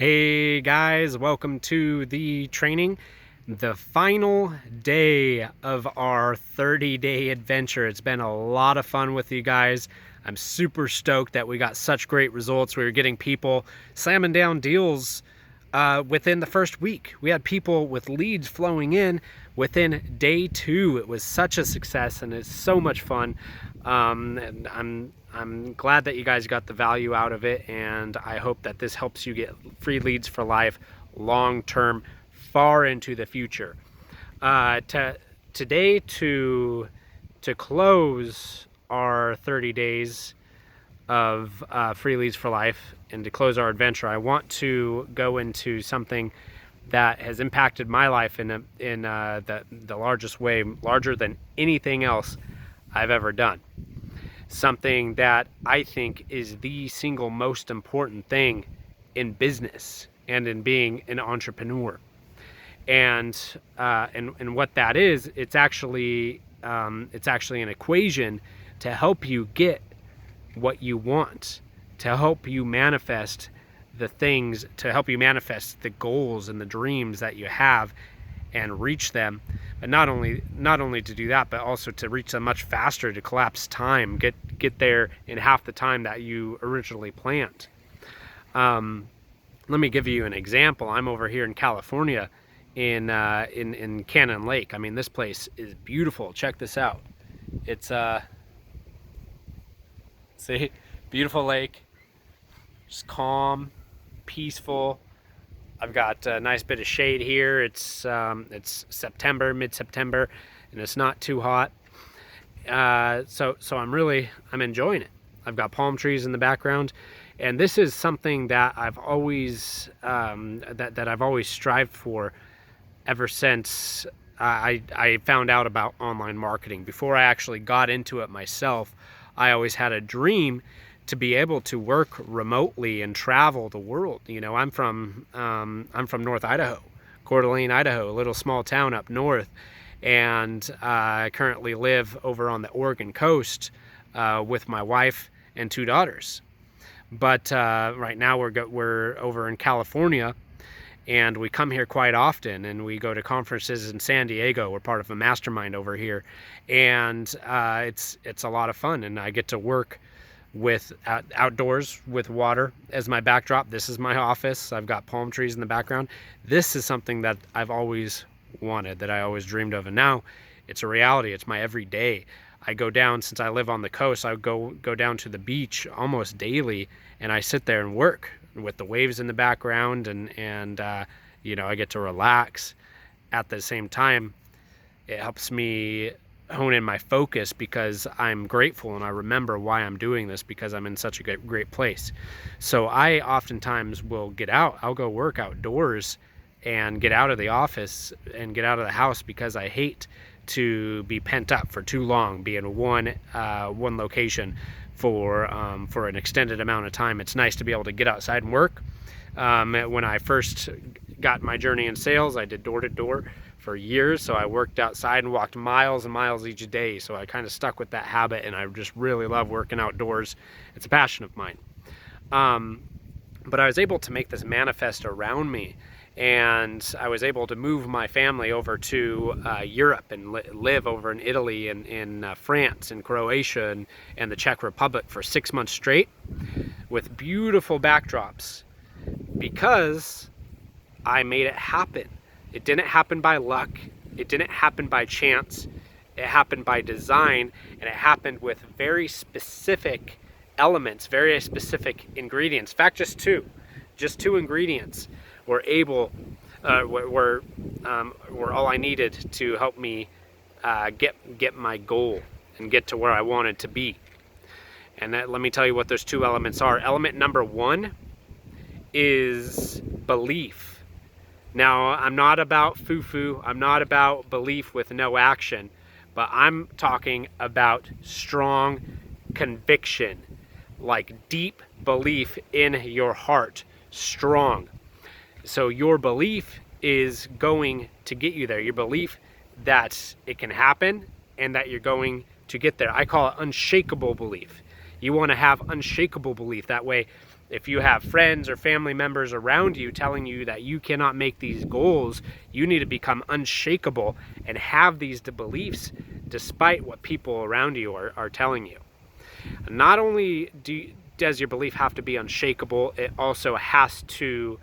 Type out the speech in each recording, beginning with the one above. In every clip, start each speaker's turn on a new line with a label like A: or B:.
A: Hey guys, welcome to the training. The final day of our 30-day adventure. It's been a lot of fun with you guys. I'm super stoked that we got such great results. We were getting people slamming down deals within the first week. We had people with leads flowing in within day 2. It was such a success and it's so much fun. And I'm glad that you guys got the value out of it, and I hope that this helps you get free leads for life long term, far into the future. Today to close our 30 days of free leads for life and to close our adventure, I want to go into something that has impacted my life in the largest way, larger than anything else I've ever done. Something that I think is the single most important thing in business and in being an entrepreneur. And what that is, it's actually an equation to help you get what you want, to help you manifest the things, to help you manifest the goals and the dreams that you have and reach them. But not only to do that, but also to reach them much faster, to collapse time, get there in half the time that you originally planned. Let me give you an example. I'm over here in California in Cannon Lake. I mean, this place is beautiful. Check this out. It's see, beautiful lake, just calm, peaceful. I've got a nice bit of shade here. It's September, mid-September, and it's not too hot. So I'm enjoying it. I've got palm trees in the background, and this is something that I've always that I've always strived for ever since I found out about online marketing. Before I actually got into it myself, I always had a dream to be able to work remotely and travel the world. You know, I'm from North Idaho, Coeur d'Alene, Idaho, a little small town up north, and I currently live over on the Oregon coast with my wife and 2 daughters. But right now we're over in California, and we come here quite often, and we go to conferences in San Diego. We're part of a mastermind over here, and it's a lot of fun, and I get to work with outdoors with water as my backdrop. This is my office. I've got palm trees in the background. This is something that I've always wanted, that I always dreamed of, and now it's a reality. It's my everyday. I go down, since I live on the coast, I go down to the beach almost daily, and I sit there and work with the waves in the background, and you know, I get to relax. At the same time, it helps me hone in my focus because I'm grateful and I remember why I'm doing this, because I'm in such a great place. So I oftentimes will get out. I'll go work outdoors and get out of the office and get out of the house, because I hate to be pent up for too long, be in one location for an extended amount of time. It's nice to be able to get outside and work. When I first got my journey in sales, I did door to door for years, so I worked outside and walked miles and miles each day. So I kind of stuck with that habit, and I just really love working outdoors. It's a passion of mine. But I was able to make this manifest around me, and I was able to move my family over to Europe and live over in Italy and in France and Croatia and the Czech Republic for 6 months straight with beautiful backdrops, because I made it happen. It didn't happen by luck. It didn't happen by chance. It happened by design, and it happened with very specific elements, very specific ingredients. In fact, just two ingredients were all I needed to help me get my goal and get to where I wanted to be. And let me tell you what those 2 elements are. Element number 1 is belief. Now, I'm not about foo-foo. I'm not about belief with no action, but I'm talking about strong conviction, like deep belief in your heart, strong. So your belief is going to get you there. Your belief that it can happen and that you're going to get there. I call it unshakable belief. You want to have unshakable belief. That way, If you have friends or family members around you telling you that you cannot make these goals, you need to become unshakable and have these beliefs despite what people around you are telling you. Not only does your belief have to be unshakable, it also has to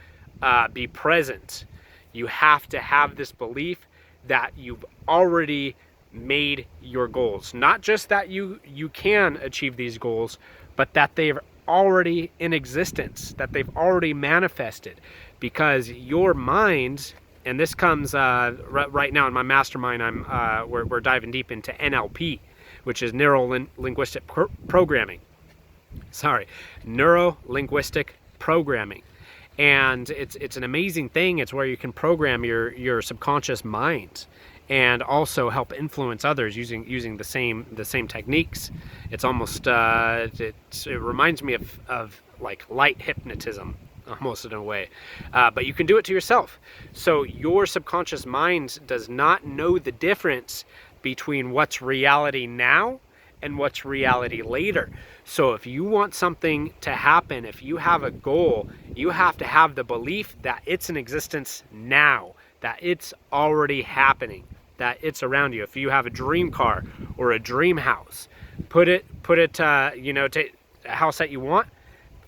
A: be present. You have to have this belief that you've already made your goals. Not just that you can achieve these goals, but that they're already in existence, that they've already manifested. Because your mind, and this comes right now in my mastermind, we're diving deep into NLP, which is neuro-linguistic programming. Neuro-linguistic programming. And it's an amazing thing. It's where you can program your subconscious mind and also help influence others using the same techniques. It's almost it reminds me of like light hypnotism, almost in a way, but you can do it to yourself. So your subconscious mind does not know the difference between what's reality now and what's reality later. So if you want something to happen, if you have a goal, you have to have the belief that it's in existence now, that it's already happening, that it's around you. If you have a dream car or a dream house, put it take a house that you want,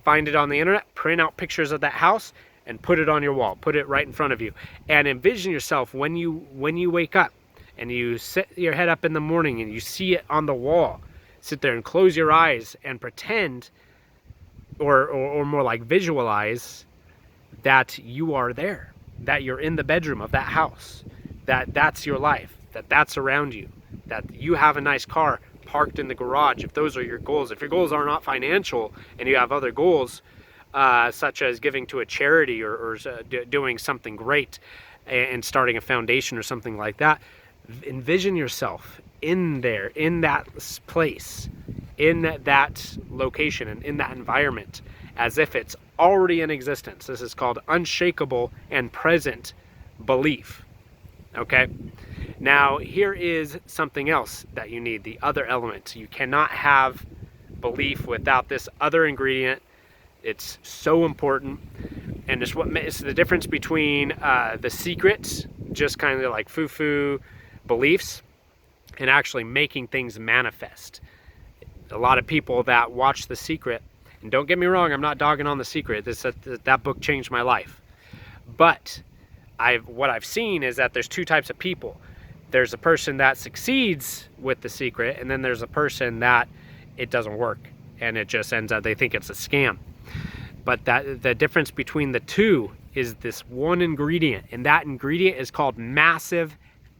A: find it on the internet, print out pictures of that house and put it on your wall, put it right in front of you, and envision yourself when you wake up and you sit your head up in the morning and you see it on the wall. Sit there and close your eyes and pretend, or more like visualize, that you are there, that you're in the bedroom of that house, that's your life, that's around you, that you have a nice car parked in the garage. If those are your goals, if your goals are not financial and you have other goals, such as giving to a charity or doing something great and starting a foundation or something like that, envision yourself in there, in that place, in that location, and in that environment, as if it's already in existence. This is called unshakable and present belief. Okay? Now, here is something else that you need, the other element. You cannot have belief without this other ingredient. It's so important. And it's the difference between The Secret, just kind of like foo-foo beliefs, and actually making things manifest. A lot of people that watch The Secret, and don't get me wrong, I'm not dogging on The Secret. That book changed my life. But what I've seen is that there's two types of people. There's a person that succeeds with The Secret, and then there's a person that it doesn't work, and it just ends up, they think it's a scam. But the difference between the two is this one ingredient, and that ingredient is called massive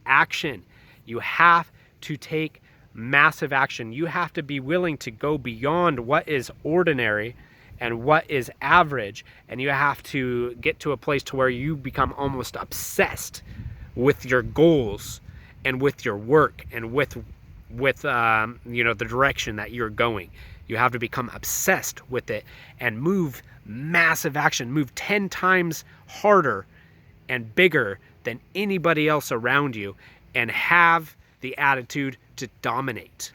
A: action. You have to take massive action. You have to be willing to go beyond what is ordinary and what is average, and you have to get to a place to where you become almost obsessed with your goals and with your work and with the direction that you're going. You have to become obsessed with it and move massive action, move 10 times harder and bigger than anybody else around you, and have the attitude to dominate.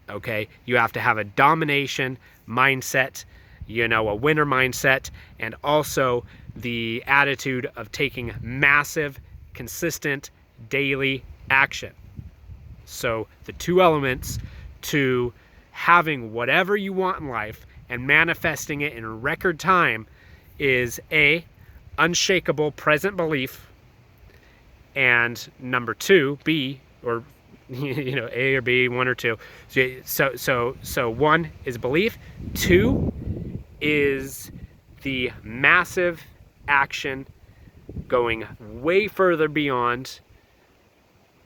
A: Okay? You have to have a domination mindset, a winner mindset, and also the attitude of taking massive, consistent, daily action. So the two elements to having whatever you want in life and manifesting it in record time is A, unshakable present belief, and number two, B, or A or B, one or two. So one is belief, two is the massive action, going way further beyond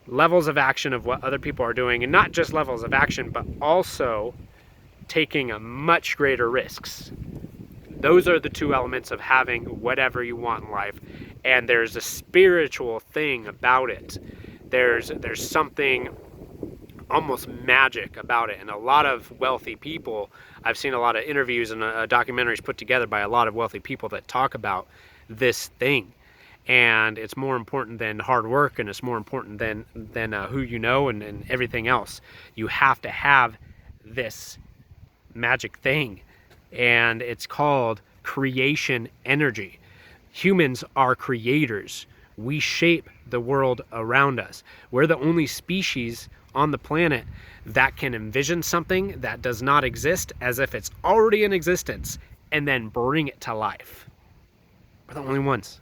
A: levels of action of what other people are doing, and not just levels of action, but also taking a much greater risks. Those are the two elements of having whatever you want in life. And there's a spiritual thing about it. There's something almost magic about it. And a lot of wealthy people, I've seen a lot of interviews and documentaries put together by a lot of wealthy people that talk about this thing. And it's more important than hard work, and it's more important than who you know and everything else. You have to have this magic thing, and it's called creation energy. Humans are creators. We shape the world around us. We're the only species on the planet that can envision something that does not exist as if it's already in existence and then bring it to life. We're the only ones.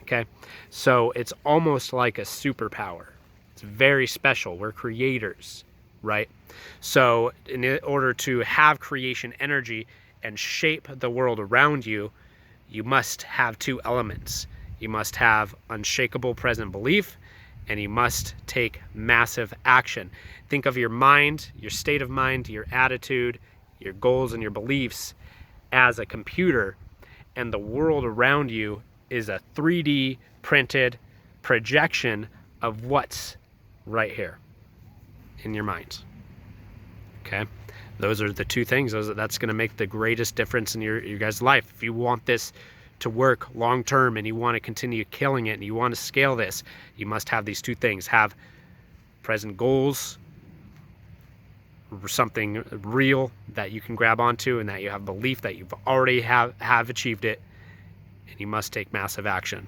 A: Okay? So it's almost like a superpower. It's very special. We're creators, right? So in order to have creation energy and shape the world around you, you must have two elements. You must have unshakable present belief, and you must take massive action. Think of your mind, your state of mind, your attitude, your goals, and your beliefs as a computer, and the world around you is a 3D printed projection of what's right here in your mind. Okay? Those are the two things. That's going to make the greatest difference in your guys' life. If you want this to work long term and you want to continue killing it and you want to scale this, you must have these two things. Have present goals, something real that you can grab onto, and that you have belief that you've already have achieved it, and you must take massive action.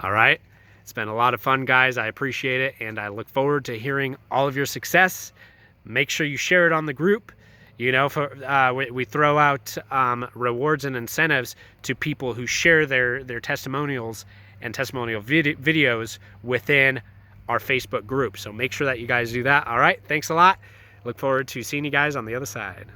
A: All right? It's been a lot of fun, guys. I appreciate it, and I look forward to hearing all of your success. Make sure you share it on the group. You know, we throw out rewards and incentives to people who share their testimonials and testimonial videos within our Facebook group. So make sure that you guys do that. All right, thanks a lot. Look forward to seeing you guys on the other side.